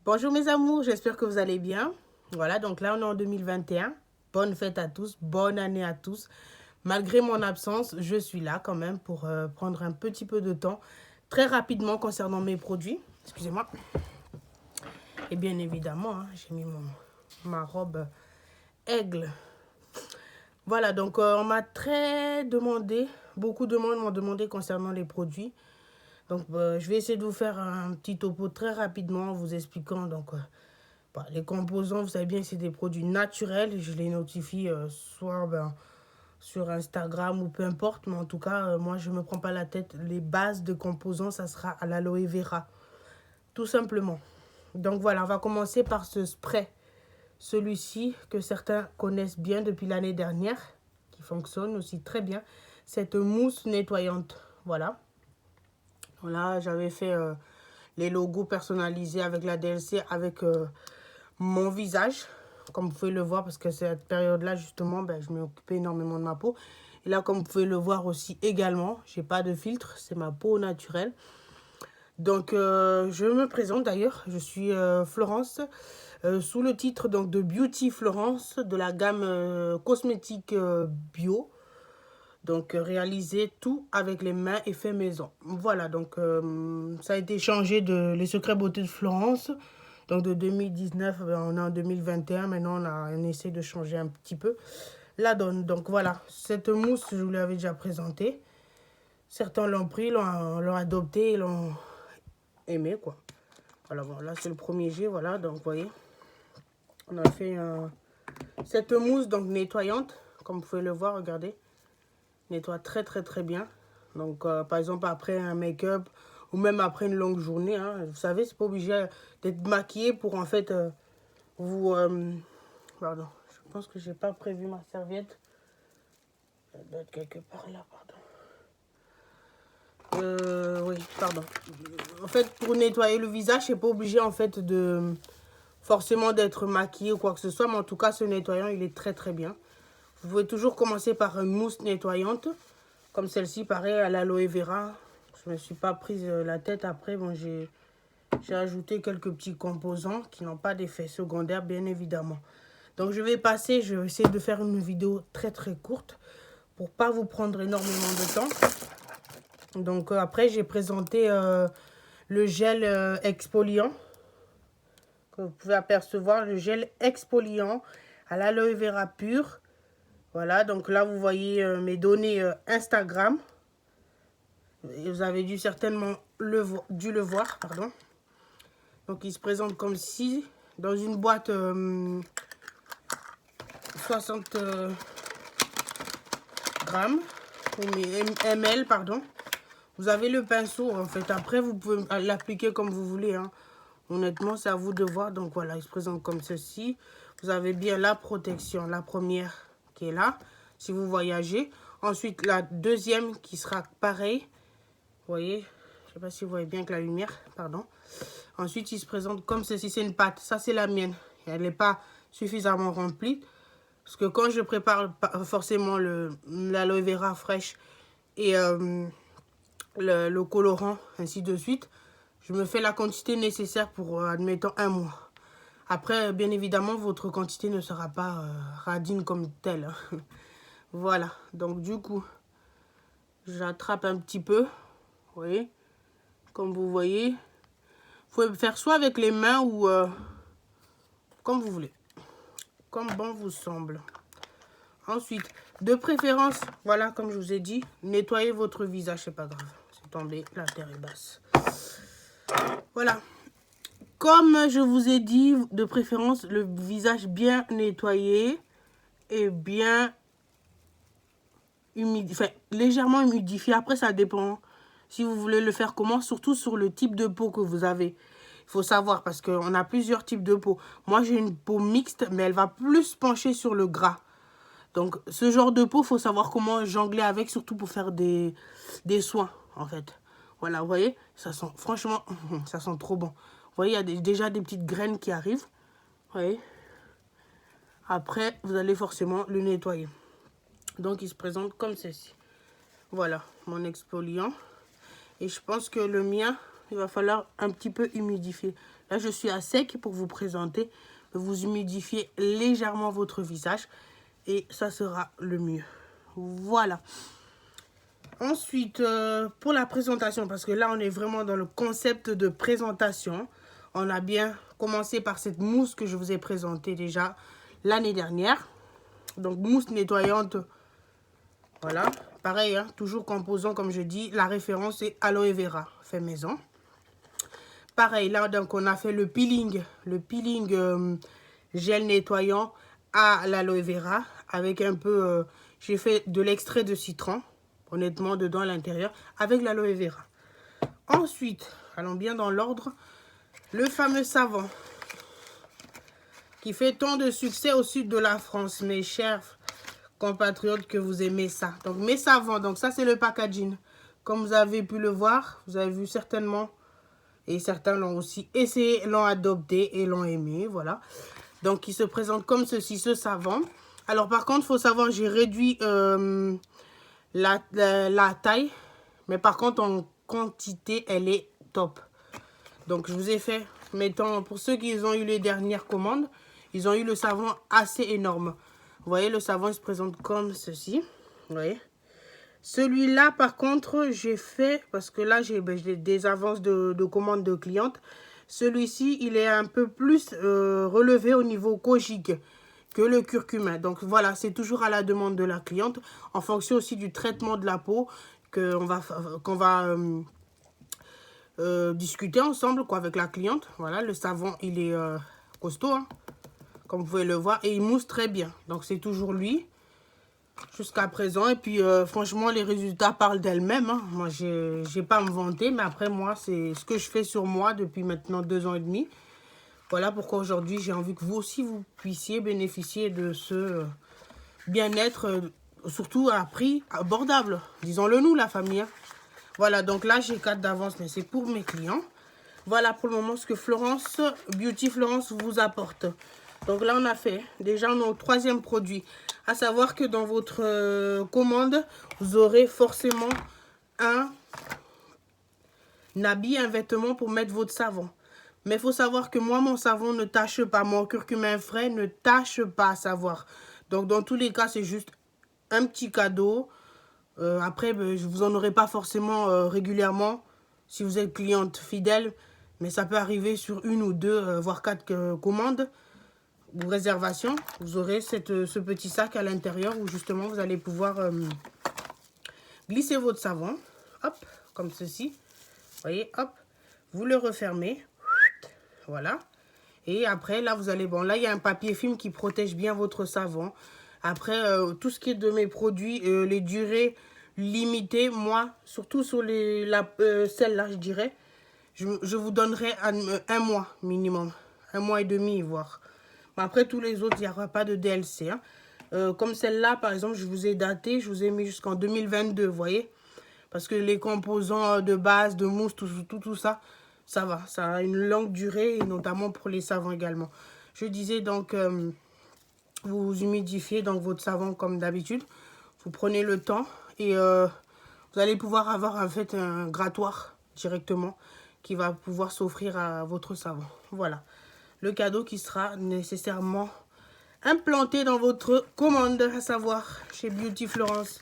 Bonjour mes amours, j'espère que vous allez bien. Voilà, donc là on est en 2021. Bonne fête à tous, bonne année à tous. Malgré mon absence, je suis là quand même pour prendre un petit peu de temps très rapidement concernant mes produits. Excusez-moi. Et bien évidemment, hein, j'ai mis ma robe aigle. Voilà, donc on m'a très demandé, beaucoup de monde m'ont demandé concernant les produits. Donc je vais essayer de vous faire un petit topo très rapidement en vous expliquant les composants. Vous savez bien que c'est des produits naturels. Je les notifie soit sur Instagram ou peu importe. Mais en tout cas, moi, je ne me prends pas la tête. Les bases de composants, ça sera à l'aloe vera. Tout simplement. Donc voilà, on va commencer par ce spray. Celui-ci que certains connaissent bien depuis l'année dernière, qui fonctionne aussi très bien. Cette mousse nettoyante. Voilà. Voilà, j'avais fait les logos personnalisés avec la DLC, avec mon visage, comme vous pouvez le voir, parce que cette période-là, justement, je m'ai occupé énormément de ma peau. Et là, comme vous pouvez le voir aussi également, j'ai pas de filtre, c'est ma peau naturelle. Donc, je me présente d'ailleurs, je suis Florence, sous le titre donc, de Beauty Florence, de la gamme cosmétique bio. Donc, réaliser tout avec les mains et fait maison. Voilà, donc ça a été changé de Les Secrets Beauté de Florence. Donc, de 2019, on est en 2021. Maintenant, on essaie de changer un petit peu la donne. Donc, voilà, cette mousse, je vous l'avais déjà présentée. Certains l'ont pris, l'ont adopté, l'ont aimé, quoi. Voilà, bon, là, c'est le premier jet, voilà. Donc, vous voyez, on a fait cette mousse, donc, nettoyante. Comme vous pouvez le voir, regardez. Nettoie très très très bien. Donc par exemple après un make-up ou même après une longue journée, hein, vous savez, c'est pas obligé d'être maquillé pour en fait vous... pardon, je pense que j'ai pas prévu ma serviette. Elle doit être quelque part là, pardon. Oui, pardon. En fait, pour nettoyer le visage, c'est pas obligé en fait de forcément d'être maquillé ou quoi que ce soit, mais en tout cas, ce nettoyant, il est très très bien. Vous pouvez toujours commencer par une mousse nettoyante. Comme celle-ci, pareil, à l'aloe vera. Je ne me suis pas prise la tête après. Bon, j'ai ajouté quelques petits composants qui n'ont pas d'effet secondaire, bien évidemment. Donc, je vais essayer de faire une vidéo très très courte pour pas vous prendre énormément de temps. Donc, après, j'ai présenté le gel exfoliant. Que vous pouvez apercevoir, le gel exfoliant à l'aloe vera pur. Voilà, donc là, vous voyez mes données Instagram. Vous avez dû certainement dû le voir, pardon. Donc, il se présente comme ci, dans une boîte 60 grammes, ou ml, pardon. Vous avez le pinceau, en fait. Après, vous pouvez l'appliquer comme vous voulez, hein. Honnêtement, c'est à vous de voir. Donc, voilà, il se présente comme ceci. Vous avez bien la protection, la première qui est là, si vous voyagez. Ensuite, la deuxième qui sera pareil. Vous voyez, je ne sais pas si vous voyez bien avec la lumière, pardon. Ensuite, il se présente comme ceci, c'est une pâte. Ça, c'est la mienne. Elle n'est pas suffisamment remplie. Parce que quand je prépare forcément l'aloe vera fraîche et le colorant, ainsi de suite, je me fais la quantité nécessaire pour, admettons, un mois. Après, bien évidemment, votre quantité ne sera pas radine comme telle. Voilà. Donc, du coup, j'attrape un petit peu. Vous voyez, comme vous voyez, vous pouvez faire soit avec les mains ou comme vous voulez, comme bon vous semble. Ensuite, de préférence, voilà, comme je vous ai dit, nettoyez votre visage, c'est pas grave. C'est tombé, la terre est basse. Voilà. Comme je vous ai dit, de préférence, le visage bien nettoyé et bien humidifié, enfin, légèrement humidifié. Après, ça dépend si vous voulez le faire comment, surtout sur le type de peau que vous avez. Il faut savoir parce qu'on a plusieurs types de peau. Moi, j'ai une peau mixte, mais elle va plus pencher sur le gras. Donc, ce genre de peau, il faut savoir comment jongler avec, surtout pour faire des soins, en fait. Voilà, vous voyez, ça sent, franchement, ça sent trop bon. Vous voyez, il y a déjà des petites graines qui arrivent. Vous voyez. Après, vous allez forcément le nettoyer. Donc, il se présente comme ceci. Voilà, mon exfoliant. Et je pense que le mien, il va falloir un petit peu humidifier. Là, je suis à sec pour vous présenter. Vous humidifiez légèrement votre visage et ça sera le mieux. Voilà. Ensuite, pour la présentation, parce que là, on est vraiment dans le concept de présentation. On a bien commencé par cette mousse que je vous ai présentée déjà l'année dernière. Donc, mousse nettoyante. Voilà. Pareil, hein, toujours composant, comme je dis. La référence est aloe vera, fait maison. Pareil, là, donc, on a fait le peeling. Le peeling gel nettoyant à l'aloe vera. Avec un peu... j'ai fait de l'extrait de citron. Honnêtement, dedans à l'intérieur, avec l'aloe vera. Ensuite, allons bien dans l'ordre, le fameux savon qui fait tant de succès au sud de la France, mes chers compatriotes, que vous aimez ça. Donc, mes savons, donc ça, c'est le packaging. Comme vous avez pu le voir, vous avez vu certainement, et certains l'ont aussi essayé, l'ont adopté et l'ont aimé, voilà. Donc, il se présente comme ceci, ce savon. Alors, par contre, il faut savoir, j'ai réduit... la taille, mais par contre en quantité elle est top. Donc je vous ai fait, mettons, pour ceux qui ont eu les dernières commandes, ils ont eu le savon assez énorme. Vous voyez, le savon il se présente comme ceci. Vous voyez, celui-là par contre j'ai fait, parce que là j'ai des avances de commandes de clientes. Celui-ci il est un peu plus relevé au niveau kojique que le curcuma. Donc voilà, c'est toujours à la demande de la cliente, en fonction aussi du traitement de la peau qu'on va discuter ensemble quoi, avec la cliente. Voilà, le savon, il est costaud, hein, comme vous pouvez le voir, et il mousse très bien. Donc c'est toujours lui, jusqu'à présent. Et puis franchement, les résultats parlent d'elles-mêmes. Hein. Moi, j'ai pas à me vanter, mais après moi, c'est ce que je fais sur moi depuis maintenant 2 ans et demi. Voilà pourquoi aujourd'hui, j'ai envie que vous aussi, vous puissiez bénéficier de ce bien-être, surtout à prix abordable. Disons-le nous, la famille. Hein. Voilà, donc là, j'ai 4 d'avance, mais c'est pour mes clients. Voilà pour le moment ce que Florence, Beauty Florence vous apporte. Donc là, on a fait déjà nos 3e produit. À savoir que dans votre commande, vous aurez forcément un habit, un vêtement pour mettre votre savon. Mais il faut savoir que moi, mon savon ne tâche pas. Mon curcuma frais ne tâche pas, à savoir. Donc, dans tous les cas, c'est juste un petit cadeau. Après, je vous en aurai pas forcément régulièrement si vous êtes cliente fidèle. Mais ça peut arriver sur 1 ou 2, voire 4 commandes ou réservations. Vous aurez ce petit sac à l'intérieur où justement, vous allez pouvoir glisser votre savon. Hop, comme ceci. Vous voyez, hop. Vous le refermez. Voilà. Et après, là, vous allez... Bon, là, il y a un papier film qui protège bien votre savon. Après, tout ce qui est de mes produits, les durées limitées, moi, surtout sur celle-là, je dirais, je vous donnerai un mois minimum. 1 mois et demi, voire. Mais après, tous les autres, il n'y aura pas de DLC. Hein. Comme celle-là, par exemple, je vous ai daté, je vous ai mis jusqu'en 2022, vous voyez. Parce que les composants de base, de mousse, tout ça... Ça va, ça a une longue durée, et notamment pour les savons également. Je disais donc, vous humidifiez donc votre savon comme d'habitude. Vous prenez le temps et vous allez pouvoir avoir en fait un grattoir directement qui va pouvoir s'offrir à votre savon. Voilà, le cadeau qui sera nécessairement implanté dans votre commande, à savoir chez Beauty Florence.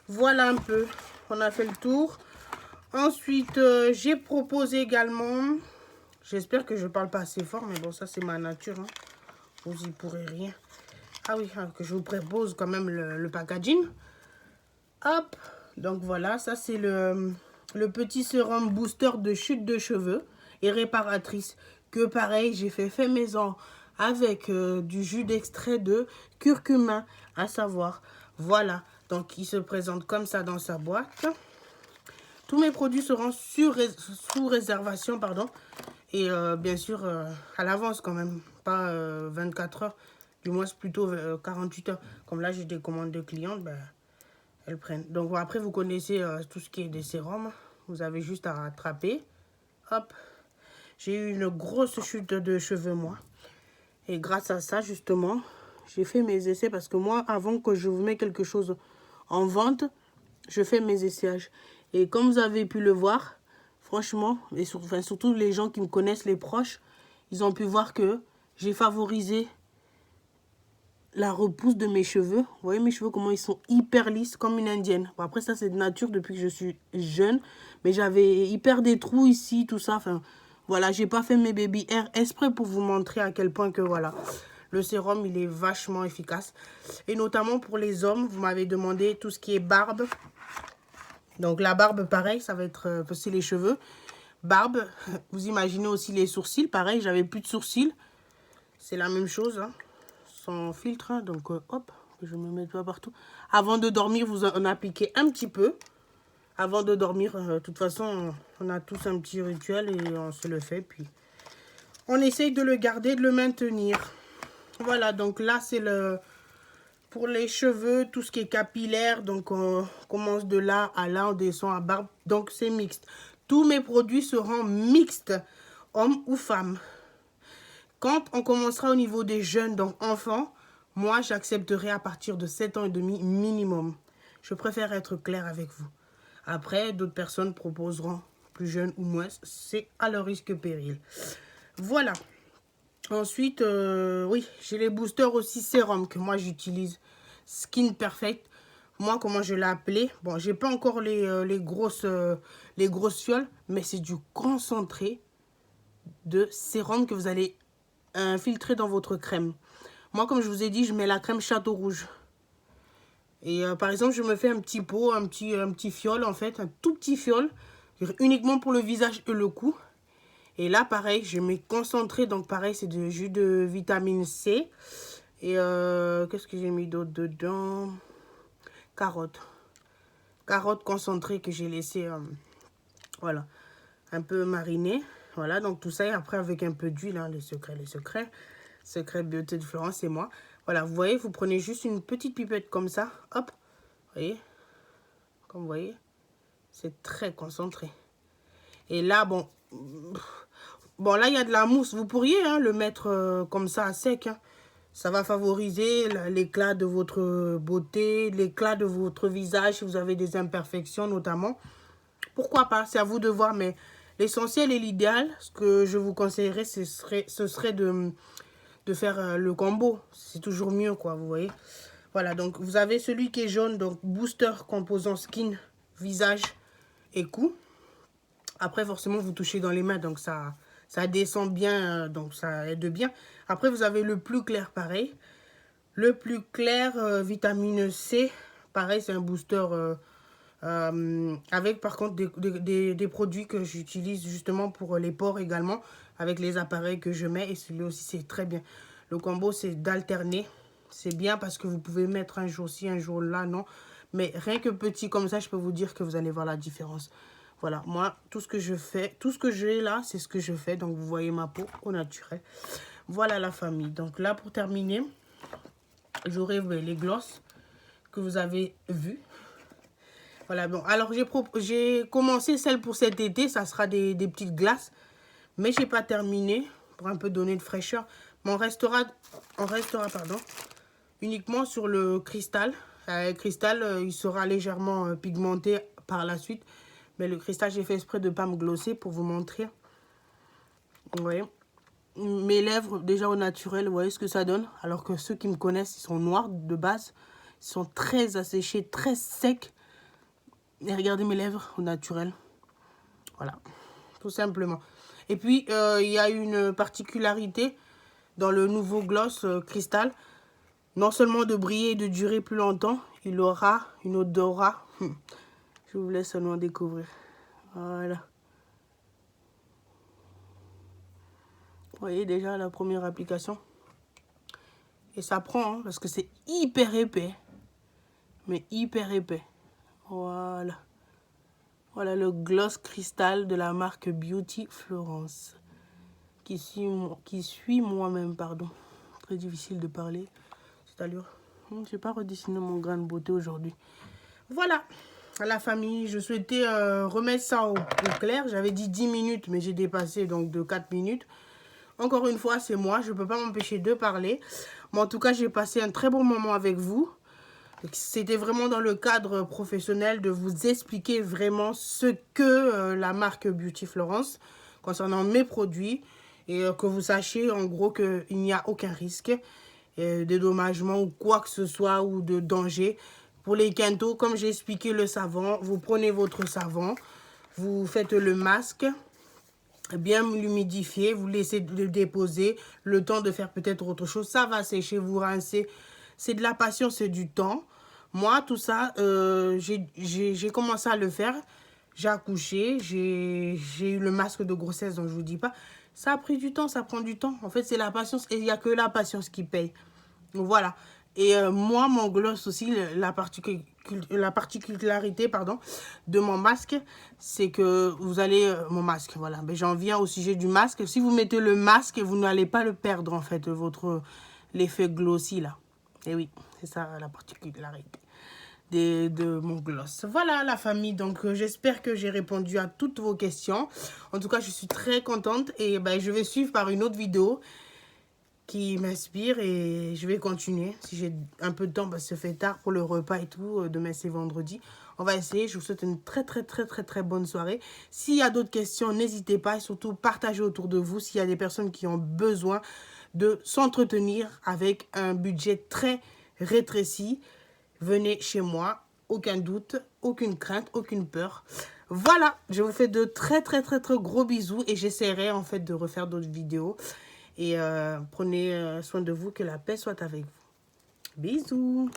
Voilà un peu, on a fait le tour. Ensuite, j'ai proposé également, j'espère que je parle pas assez fort, mais bon, ça c'est ma nature, hein. Vous y pourrez rien. Ah oui, hein, que je vous propose quand même le packaging. Hop, donc voilà, ça c'est le petit sérum booster de chute de cheveux et réparatrice. Que pareil, j'ai fait maison avec du jus d'extrait de curcuma, à savoir. Voilà, donc il se présente comme ça dans sa boîte. Tous mes produits seront sous réservation, pardon. Et bien sûr, à l'avance quand même. Pas 24 heures. Du moins, c'est plutôt 48 heures. Comme là, j'ai des commandes de clientes, ben, elles prennent. Donc après, vous connaissez tout ce qui est des sérums. Vous avez juste à rattraper. Hop. J'ai eu une grosse chute de cheveux, moi. Et grâce à ça, justement, j'ai fait mes essais. Parce que moi, avant que je vous mette quelque chose en vente, je fais mes essayages. Et comme vous avez pu le voir, franchement, et surtout les gens qui me connaissent, les proches, ils ont pu voir que j'ai favorisé la repousse de mes cheveux. Vous voyez mes cheveux comment ils sont hyper lisses comme une indienne. Bon, après ça c'est de nature depuis que je suis jeune. Mais j'avais hyper des trous ici, tout ça. Enfin voilà, j'ai pas fait mes baby hair exprès pour vous montrer à quel point que voilà. Le sérum il est vachement efficace. Et notamment pour les hommes, vous m'avez demandé tout ce qui est barbe. Donc la barbe pareil, ça va être c'est les cheveux. Barbe, vous imaginez aussi les sourcils. Pareil, j'avais plus de sourcils. C'est la même chose hein. Sans filtre, hein, donc hop, je me mets pas partout. Avant de dormir, vous en appliquez un petit peu. Avant de dormir, de toute façon, on a tous un petit rituel et on se le fait. Puis on essaye de le garder, de le maintenir. Voilà, donc là, c'est le pour les cheveux, tout ce qui est capillaire. Donc on commence de là à là, on descend à barbe. Donc c'est mixte. Tous mes produits seront mixtes, hommes ou femmes. Quand on commencera au niveau des jeunes, donc enfants, moi, j'accepterai à partir de 7 ans et demi minimum. Je préfère être claire avec vous. Après, d'autres personnes proposeront plus jeunes ou moins. C'est à leur risque et péril. Voilà. Ensuite, oui, j'ai les boosters aussi sérum que moi, j'utilise. Skin Perfect. Moi, comment je l'ai appelé? Bon, j'ai pas encore les grosses fioles, mais c'est du concentré de sérum que vous allez infiltrer dans votre crème. Moi, comme je vous ai dit, je mets la crème Château Rouge. Et par exemple, je me fais un petit pot, un petit fiole en fait, un tout petit fiole, uniquement pour le visage et le cou. Et là, pareil, je mets concentré, donc pareil, c'est du jus de vitamine C. Et qu'est-ce que j'ai mis d'autre dedans? Carottes. Carottes concentrées que j'ai laissé, voilà, un peu mariner. Voilà, donc tout ça, et après avec un peu d'huile, hein, les secrets. Secret Beauté de Florence, c'est moi. Voilà, vous voyez, vous prenez juste une petite pipette comme ça. Hop, vous voyez. Comme vous voyez, c'est très concentré. Et là, bon, là, il y a de la mousse. Vous pourriez hein, le mettre comme ça à sec. Hein. Ça va favoriser l'éclat de votre beauté, l'éclat de votre visage si vous avez des imperfections notamment. Pourquoi pas, c'est à vous de voir. Mais l'essentiel et l'idéal, ce que je vous conseillerais, ce serait de faire le combo. C'est toujours mieux, quoi, vous voyez. Voilà, donc vous avez celui qui est jaune, donc booster composant skin, visage et cou. Après, forcément, vous touchez dans les mains, donc ça descend bien, donc ça aide bien. Après, vous avez le plus clair, pareil. Le plus clair, vitamine C, pareil, c'est un booster avec, par contre, des produits que j'utilise justement pour les pores également, avec les appareils que je mets. Et celui aussi, c'est très bien. Le combo, c'est d'alterner. C'est bien parce que vous pouvez mettre un jour ci, un jour là, non. Mais rien que petit comme ça, je peux vous dire que vous allez voir la différence. Voilà, moi, tout ce que je fais, tout ce que j'ai là, c'est ce que je fais. Donc, vous voyez ma peau au naturel. Voilà la famille. Donc là, pour terminer, j'aurai les glosses que vous avez vues. Voilà, bon, alors j'ai commencé celle pour cet été, ça sera des petites glaces. Mais j'ai pas terminé pour un peu donner de fraîcheur. Mais on restera uniquement sur le cristal. Le cristal, il sera légèrement pigmenté par la suite. Mais le cristal, j'ai fait exprès de ne pas me glosser pour vous montrer. Vous voyez, mes lèvres, déjà au naturel, vous voyez ce que ça donne. Alors que ceux qui me connaissent, ils sont noirs de base. Ils sont très asséchés, très secs. Et regardez mes lèvres au naturel. Voilà, tout simplement. Et puis, il y a une particularité dans le nouveau gloss cristal. Non seulement de briller et de durer plus longtemps, il aura une odorat. Je vous laisse seulement découvrir. Voilà. Vous voyez déjà la première application. Et ça prend, hein, parce que c'est hyper épais. Mais hyper épais. Voilà. Voilà le gloss cristal de la marque Beauty Florence. Qui suit moi-même, pardon. Très difficile de parler. Cette allure. Je n'ai pas redessiné mon grain de beauté aujourd'hui. Voilà. À la famille, je souhaitais remettre ça au clair. J'avais dit 10 minutes, mais j'ai dépassé donc de 4 minutes. Encore une fois, c'est moi. Je ne peux pas m'empêcher de parler. Mais en tout cas, j'ai passé un très bon moment avec vous. C'était vraiment dans le cadre professionnel de vous expliquer vraiment ce que la marque Beauty Florence concernant mes produits et que vous sachiez en gros qu'il n'y a aucun risque de dédommagement ou quoi que ce soit ou de danger. Pour les quintaux, comme j'ai expliqué le savon, vous prenez votre savon, vous faites le masque, bien l'humidifier, vous laissez le déposer, le temps de faire peut-être autre chose, ça va sécher, vous rincez. C'est de la patience, c'est du temps. Moi, tout ça, j'ai commencé à le faire. J'ai accouché, j'ai eu le masque de grossesse, donc je vous dis pas. Ça a pris du temps, ça prend du temps. En fait, c'est la patience et il n'y a que la patience qui paye. Donc voilà. Et moi, mon gloss aussi, la particularité pardon, de mon masque, c'est que vous allez... mon masque, voilà. Mais j'en viens au sujet du masque. Si vous mettez le masque, vous n'allez pas le perdre, en fait, l'effet glossy, là. Et oui, c'est ça la particularité de mon gloss. Voilà la famille, donc j'espère que j'ai répondu à toutes vos questions. En tout cas, je suis très contente et ben, je vais suivre par une autre vidéo qui m'inspire et je vais continuer. Si j'ai un peu de temps, parce que ça fait tard pour le repas et tout. Demain, c'est vendredi. On va essayer. Je vous souhaite une très bonne soirée. S'il y a d'autres questions, n'hésitez pas. Et surtout, partagez autour de vous s'il y a des personnes qui ont besoin de s'entretenir avec un budget très rétréci. Venez chez moi. Aucun doute, aucune crainte, aucune peur. Voilà, je vous fais de très gros bisous et j'essaierai en fait de refaire d'autres vidéos. Et prenez soin de vous, que la paix soit avec vous. Bisous.